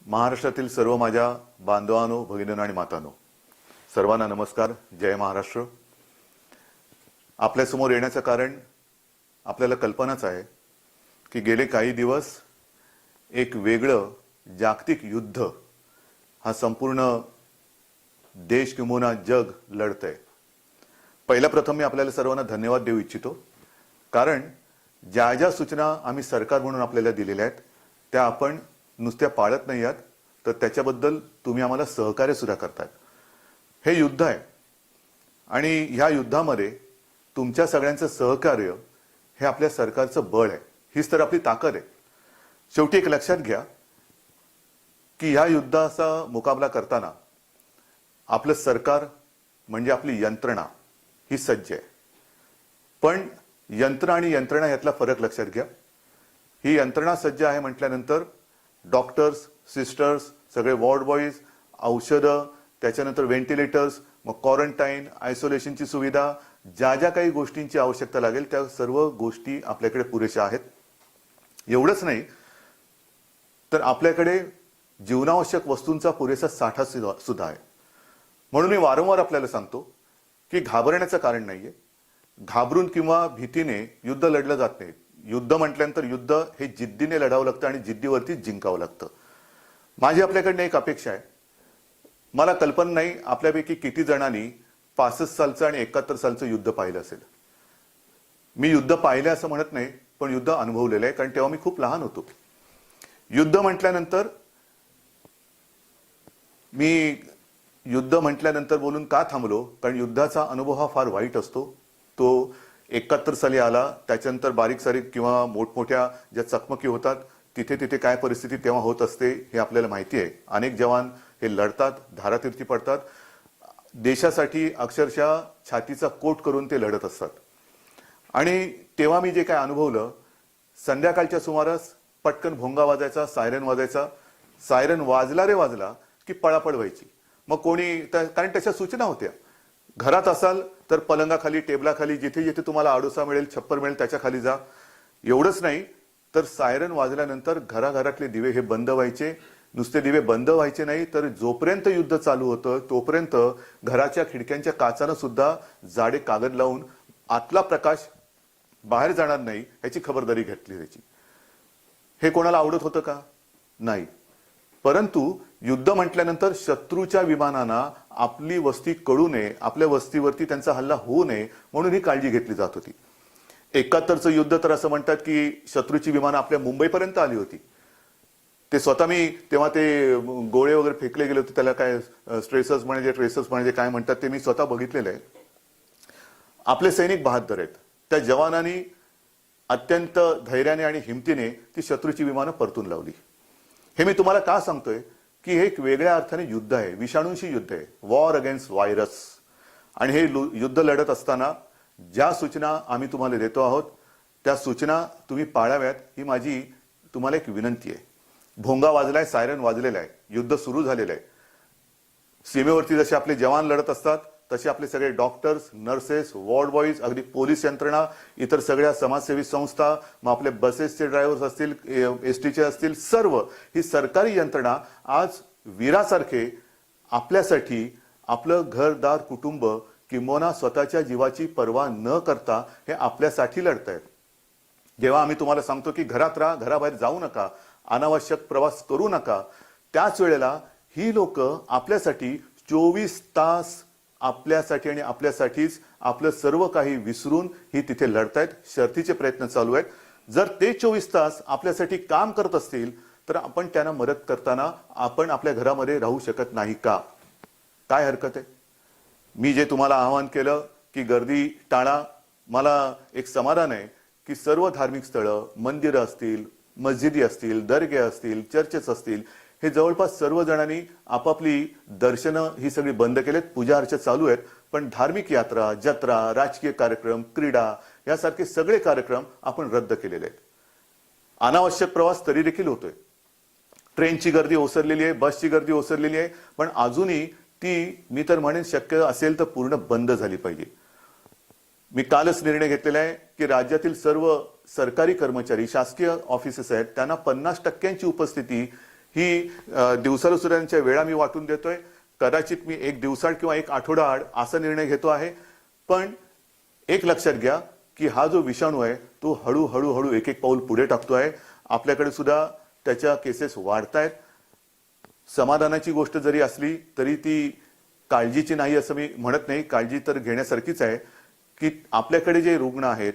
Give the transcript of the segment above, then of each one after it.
महाराष्ट्रातील सर्व माझ्या बांधवांनो, भगिनींनो आणि मातांनो, सर्वांना नमस्कार. जय महाराष्ट्र. आपल्यासमोर येण्याचं कारण आपल्याला कल्पनाच आहे की गेले काही दिवस एक वेगळं जागतिक युद्ध हा संपूर्ण देश किंवा जग लढतंय. पहिल्या प्रथम मी आपल्याला सर्वांना धन्यवाद देऊ इच्छितो, कारण ज्या ज्या सूचना आम्ही सरकार म्हणून आपल्याला दिलेल्या आहेत त्या आपण नुसत्या पाळत नाही आहात, तर त्याच्याबद्दल तुम्ही आम्हाला सहकार्य सुद्धा करतायत. हे युद्ध आहे आणि ह्या युद्धामध्ये तुमच्या सगळ्यांचं सहकार्य हे आपल्या सरकारचं बळ आहे. हीच तर आपली ताकद आहे. शेवटी एक लक्षात घ्या की ह्या युद्धाचा मुकाबला करताना आपलं सरकार म्हणजे आपली यंत्रणा ही सज्ज आहे. पण यंत्र आणि यंत्रणा यातला फरक लक्षात घ्या. ही यंत्रणा सज्ज आहे म्हटल्यानंतर डॉक्टर्स, सिस्टर्स, सगळे वॉर्ड बॉईज, औषधं, त्याच्यानंतर व्हेंटिलेटर्स, मग क्वारंटाईन, आयसोलेशनची सुविधा, ज्या ज्या काही गोष्टींची आवश्यकता लागेल त्या सर्व गोष्टी आपल्याकडे पुरेशा आहेत. एवढंच नाही तर आपल्याकडे जीवनावश्यक वस्तूंचा पुरेसा साठा सुद्धा आहे. म्हणून मी वारंवार आपल्याला सांगतो की घाबरण्याचं कारण नाहीये. घाबरून किंवा भीतीने युद्ध लढलं जात नाही. युद्ध म्हटल्यानंतर युद्ध हे जिद्दीने लढावं लागतं आणि जिद्दीवरती जिंकावं लागतं. माझी आपल्याकडनं एक अपेक्षा आहे. मला कल्पना नाही आपल्यापैकी किती जणांनी 65 सालचं आणि 71 सालचं युद्ध पाहिलं असेल. मी युद्ध पाहिलं असं म्हणत नाही, पण युद्ध अनुभवलेलं आहे, कारण तेव्हा मी खूप लहान होतो. युद्ध म्हटल्यानंतर बोलून का थांबलो, कारण युद्धाचा अनुभव हा फार वाईट असतो. तो 71 साली आला. त्याच्यानंतर बारीक सारीक किंवा मोठमोठ्या ज्या चकमकी होतात तिथे तिथे काय परिस्थिती तेव्हा होत असते हे आपल्याला माहिती आहे. अनेक जवान हे लढतात, धारातीर्थी पडतात. देशासाठी अक्षरशः छातीचा कोट करून ते लढत असतात. आणि तेव्हा मी जे काय अनुभवलं, संध्याकाळच्या सुमारास पटकन भोंगा वाजायचा, सायरन वाजायचा. सायरन वाजला रे वाजला की पळापळ व्हायची. मग कोणी, कारण त्याच्या सूचना होत्या. घरात असाल तर पलंगाखाली, टेबलाखाली, जिथे जिथे तुम्हाला आडोसा मिळेल, छप्पर मिळेल त्याच्या खाली जा. एवढंच नाही तर सायरन वाजल्यानंतर घराघरातले दिवे हे बंद व्हायचे. नुसते दिवे बंद व्हायचे नाही तर जोपर्यंत युद्ध चालू होतं तोपर्यंत घराच्या खिडक्यांच्या काचानं सुद्धा जाडे कागद लावून आतला प्रकाश बाहेर जाणार नाही याची खबरदारी घेतली जायची. हे कोणाला आवडत होतं का? नाही. परंतु युद्ध म्हटल्यानंतर शत्रूच्या विमानांना आपली वस्ती कळू नये, आपल्या वस्तीवरती त्यांचा हल्ला होऊ नये म्हणून ही काळजी घेतली जात होती. 71चं युद्ध तर असं म्हणतात की शत्रूची विमानं आपल्या मुंबईपर्यंत आली होती. ते स्वतः मी तेव्हा ते गोळे वगैरे फेकले गेले होते, त्याला काय ट्रेसर्स म्हणजे काय म्हणतात ते मी स्वतः बघितलेलं आहे. आपले सैनिक बहादर आहेत. त्या जवानांनी अत्यंत धैर्याने आणि हिमतीने ती शत्रूची विमानं परतून लावली. हे मी तुम्हाला का सांगतोय की हे एक वेगळ्या अर्थाने युद्ध आहे, विषाणूंशी युद्ध आहे, वॉर अगेन्स्ट व्हायरस. आणि हे युद्ध लढत असताना ज्या सूचना आम्ही तुम्हाला देतो आहोत त्या सूचना तुम्ही पाळाव्यात ही माझी तुम्हाला एक विनंती आहे. भोंगा वाजलाय, सायरन वाजलेला आहे, युद्ध सुरू झालेलं आहे. सीमेवरती जसे आपले जवान लढत असतात तसे आपले सगळे डॉक्टर्स, नर्सेस, वॉर्ड बॉईज, अगदी पोलीस यंत्रणा, इतर सगळ्या समाजसेवी संस्था, मग आपले बसेसचे ड्रायव्हर्स असतील, एसटीचे असतील, सर्व ही सरकारी यंत्रणा आज वीरासारखे आपल्यासाठी आपलं घरदार, कुटुंब किंबहुना स्वतःच्या जीवाची पर्वा न करता हे आपल्यासाठी लढतायत. जेव्हा आम्ही तुम्हाला सांगतो की घरात राहा, घराबाहेर जाऊ नका, अनावश्यक प्रवास करू नका, त्याच वेळेला ही लोक आपल्यासाठी 24 तास आपल्यासाठी आणि आपल्यासाठीच आपलं सर्व काही विसरून ही तिथे लढतायत. शर्थीचे प्रयत्न चालू आहेत. जर ते 24 तास आपल्यासाठी काम करत असतील तर आपण त्यांना मदत करताना आपण आपल्या घरामध्ये राहू शकत नाही का? काय हरकत आहे? मी जे तुम्हाला आवाहन केलं की गर्दी टाळा, मला एक समाधान आहे की सर्व धार्मिक स्थळं, मंदिरं असतील, मस्जिदी असतील, दर्गे असतील, चर्चेस असतील, हे जवळपास सर्व जणांनी आपापली दर्शनं ही सगळी बंद केलेत. पूजा अर्चा चालू आहेत, पण धार्मिक यात्रा, जत्रा, राजकीय कार्यक्रम, क्रीडा यासारखे सगळे कार्यक्रम आपण रद्द केलेले आहेत. अनावश्यक प्रवास तरी देखील होतोय. ट्रेनची गर्दी ओसरलेली आहे, बसची गर्दी ओसरलेली आहे, पण अजूनही ती मी तर म्हणेन शक्य असेल तर पूर्ण बंद झाली पाहिजे. मी कालच निर्णय घेतलेला आहे की राज्यातील सर्व सरकारी कर्मचारी, शासकीय ऑफिसेस आहेत, त्यांना 50% उपस्थिती ही दिवसाला सुद्धा वेळा मी वाटून देतोय. कदाचित मी एक दिवसाआड किंवा एक आठवडाआड असा निर्णय घेतो आहे, पण एक लक्षात घ्या की हा जो विषाणू आहे तो हळूहळू एक एक पाऊल पुढे टाकतोय. आपल्याकडे सुद्धा त्याच्या केसेस वाढतायत. समाधानाची गोष्ट जरी असली तरी ती काळजीची नाही असं मी म्हणत नाही. काळजी तर घेण्यासारखीच आहे की आपल्याकडे जे रुग्ण आहेत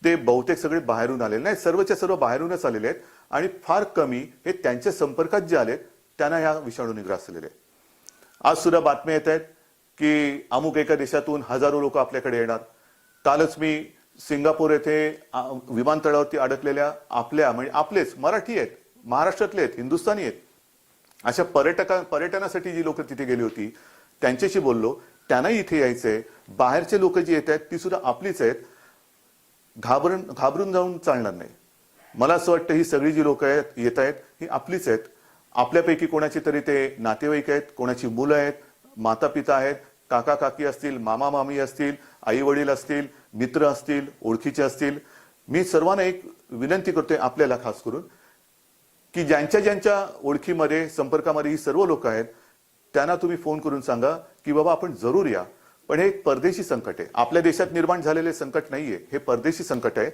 ते बहुतेक सगळे बाहेरून आलेले नाही, सर्वच्या सर्व बाहेरूनच आलेले आहेत आणि फार कमी हे त्यांच्या संपर्कात जे आलेत त्यांना ह्या विषाणूने ग्रासलेले. आज सुद्धा बातम्या येत आहेत की अमुक एका देशातून हजारो लोक आपल्याकडे येणार. कालच मी सिंगापूर येथे विमानतळावरती अडकलेल्या आपल्या म्हणजे आपलेच मराठी आहेत, महाराष्ट्रातले आहेत, हिंदुस्थानी आहेत, अशा पर्यटनासाठी जी लोक तिथे गेली होती त्यांच्याशी बोललो. त्यांनाही इथे यायचंय. बाहेरचे लोक जी येत आहेत ती सुद्धा आपलीच आहेत. घाबरून जाऊन चालणार नाही. मला असं वाटतं ही सगळी जी लोक येत आहेत ही आपलीच आहेत. आपल्यापैकी कोणाची तरी ते नातेवाईक आहेत, कोणाची मुलं आहेत, माता पिता आहेत, काका काकी असतील, मामा मामी असतील, आई वडील असतील, मित्र असतील, ओळखीचे असतील. मी सर्वांना एक विनंती करतोय आपल्याला खास करून की ज्यांच्या ओळखीमध्ये संपर्कामध्ये ही सर्व लोक आहेत त्यांना तुम्ही फोन करून सांगा की बाबा आपण जरूर या. पण हे एक परदेशी संकट आहे, आपल्या देशात निर्माण झालेले संकट नाहीये, हे परदेशी संकट आहे.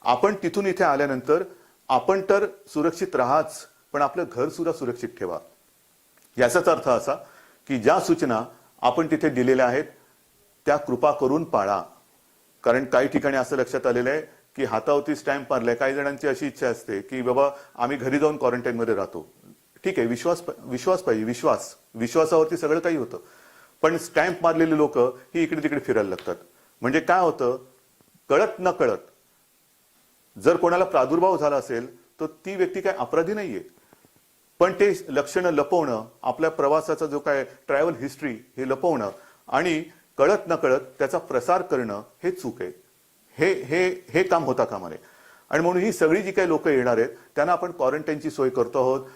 आपण तिथून इथे आल्यानंतर आपण तर सुरक्षित राहाच, पण आपलं घर सुद्धा सुरक्षित ठेवा. याचाच अर्थ असा की ज्या सूचना आपण तिथे दिलेल्या आहेत त्या कृपा करून पाळा. कारण काही ठिकाणी असं लक्षात आलेलं आहे की हातावरती स्टॅम्प मारलाय. काही जणांची अशी इच्छा असते की बाबा आम्ही घरी जाऊन क्वारंटाईन मध्ये राहतो. ठीक आहे, विश्वास पाहिजे, विश्वासावरती सगळं काही होतं. पण स्टॅम्प मारलेली लोक ही इकडे तिकडे फिरायला लागतात. म्हणजे काय होतं, कळत न कळत जर कोणाला प्रादुर्भाव झाला असेल तर ती व्यक्ती काय अपराधी नाहीये, पण ते लक्षणं लपवणं, आपल्या प्रवासाचा जो काय ट्रॅव्हल हिस्ट्री हे लपवणं आणि कळत न कळत त्याचा प्रसार करणं हे चूक आहे. हे काम होता कामा नये. आणि म्हणून ही सगळी जी काही लोक येणार आहेत त्यांना आपण क्वारंटाईनची सोय करतो आहोत.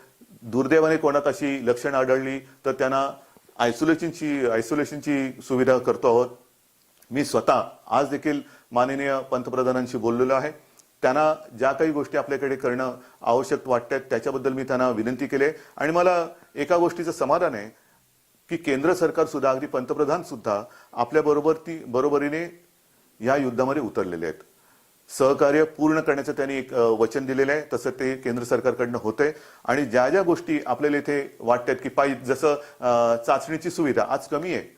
दुर्दैवाने कोणात अशी लक्षणं आढळली तर त्यांना आयसोलेशनची सुविधा करतो आहोत. मी स्वतः आज देखील माननीय पंतप्रधानांशी बोललेलो आहे. त्यांना ज्या काही गोष्टी आपल्याकडे करणं आवश्यक वाटतात त्याच्याबद्दल मी त्यांना विनंती केली. आणि मला एका गोष्टीचं समाधान आहे की केंद्र सरकार सुद्धा, अगदी पंतप्रधान सुद्धा आपल्या बरोबरीने या युद्धामध्ये उतरलेले आहेत. सहकार्य पूर्ण करण्याचं त्यांनी एक वचन दिलेलं आहे. तसं ते केंद्र सरकारकडनं होतंय. आणि ज्या ज्या गोष्टी आपल्याला इथे वाटतात की जसं चाचणीची सुविधा आज कमी आहे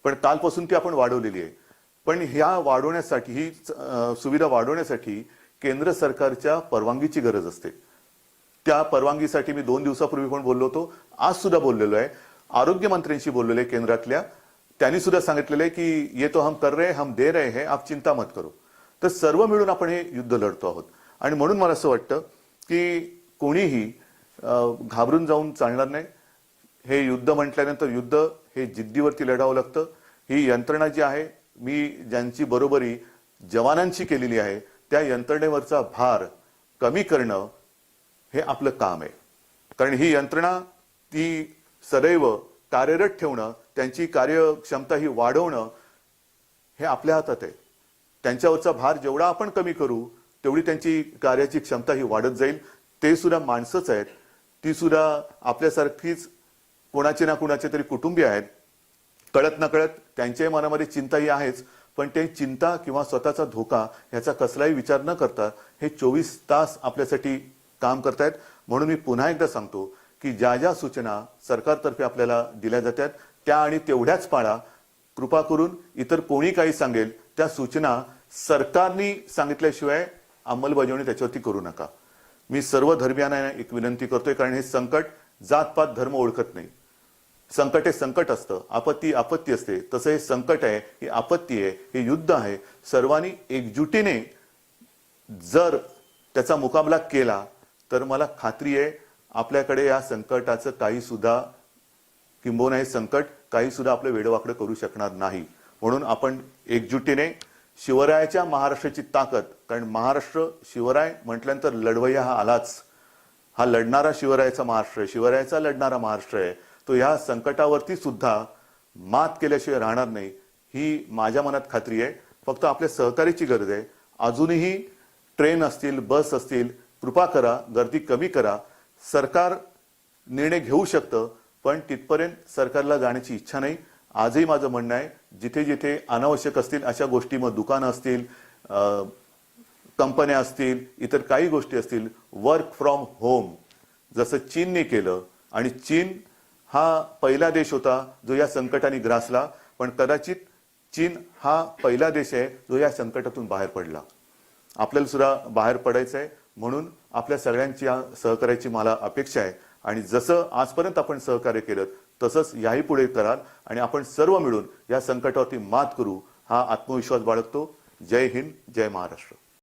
पण कालपासून ती आपण वाढवलेली आहे. पण ह्या वाढवण्यासाठी, ही सुविधा वाढवण्यासाठी केंद्र सरकारच्या परवानगीची गरज असते. त्या परवानगीसाठी मी 2 दिवसापूर्वी पण बोललो होतो, आज सुद्धा बोललेलो आहे. आरोग्य मंत्र्यांशी बोललेलो आहे केंद्रातल्या. त्यांनी सुद्धा सांगितलेलं आहे की ये तो हम कर रहे, हम दे रहे हैं, आप चिंता मत करो. तर सर्व मिळून आपण हे युद्ध लढतो आहोत. आणि म्हणून मला असं वाटतं की कोणीही घाबरून जाऊन चालणार नाही. हे युद्ध म्हटल्यानंतर युद्ध हे जिद्दीवरती लढावं लागतं. ही यंत्रणा जी आहे, मी ज्यांची बरोबरी जवानांची केलेली आहे त्या यंत्रणेवरचा भार कमी करणं हे आपलं काम आहे. कारण ही यंत्रणा ती सदैव कार्यरत ठेवणं, त्यांची कार्यक्षमता ही वाढवणं हे आपल्या हातात आहे. त्यांच्यावरचा भार जेवढा आपण कमी करू तेवढी त्यांची कार्याची क्षमता ही वाढत जाईल. ते सुद्धा माणसंच आहेत, ती सुद्धा आपल्यासारखीच कोणाचे ना कोणाचे तरी कुटुंबीय आहेत. कळत न कळत त्यांच्याही मनामध्ये चिंता ही आहेच, पण ते चिंता किंवा स्वतःचा धोका ह्याचा कसलाही विचार न करता हे 24 तास आपल्यासाठी काम करतायत. म्हणून मी पुन्हा एकदा सांगतो की ज्या ज्या सूचना सरकारतर्फे आपल्याला दिल्या जातात त्या आणि तेवढ्याच पाळा. कृपा करून इतर कोणी काही सांगेल त्या सूचना सरकारने सांगितल्याशिवाय अंमलबजावणी त्याच्यावरती करू नका. मी सर्व धर्मियांना एक विनंती करतोय, कारण हे संकट जातपात धर्म ओळखत नाही. संकट हे संकट असतं, आपत्ती आपत्ती असते. तसं हे संकट आहे, ही आपत्ती आहे, हे युद्ध आहे. सर्वांनी एकजुटीने जर त्याचा मुकाबला केला तर मला खात्री आहे आपल्याकडे या संकटाचं काही सुद्धा, किंबहुना हे संकट काही सुद्धा आपलं वेडवाकडं करू शकणार नाही. म्हणून आपण एकजुटीने शिवरायाच्या महाराष्ट्राची ताकद, कारण महाराष्ट्र शिवराय म्हटल्यानंतर लढवय्या हा आलाच. हा लढणारा शिवरायाचा महाराष्ट्र आहे, शिवरायाचा लढणारा महाराष्ट्र आहे. तो ह्या संकटावरती सुद्धा मात केल्याशिवाय राहणार नाही ही माझ्या मनात खात्री आहे. फक्त आपल्या सहकार्याची गरज आहे. अजूनही ट्रेन असतील, बस असतील, कृपा करा, गर्दी कमी करा. सरकार निर्णय घेऊ शकतं, पण तिथपर्यंत सरकारला जाण्याची इच्छा नाही. आजही माझं म्हणणं आहे, जिथे जिथे अनावश्यक असतील अशा गोष्टी, मग दुकानं असतील, कंपन्या असतील, इतर काही गोष्टी असतील, वर्क फ्रॉम होम जसं चीनने केलं, आणि चीन हा पहिला देश होता जो या संकटाने ग्रासला, पण कदाचित चीन हा पहिला देश आहे जो या संकटातून बाहेर पडला. आपल्याला सुद्धा बाहेर पडायचं आहे, म्हणून आपल्या सगळ्यांची सहकार्याची मला अपेक्षा आहे. आणि जसं आजपर्यंत आपण सहकार्य केलं तसंच याही पुढे कराल, आणि आपण सर्व मिळून या संकटावरती मात करू हा आत्मविश्वास बाळगतो. जय हिंद, जय महाराष्ट्र.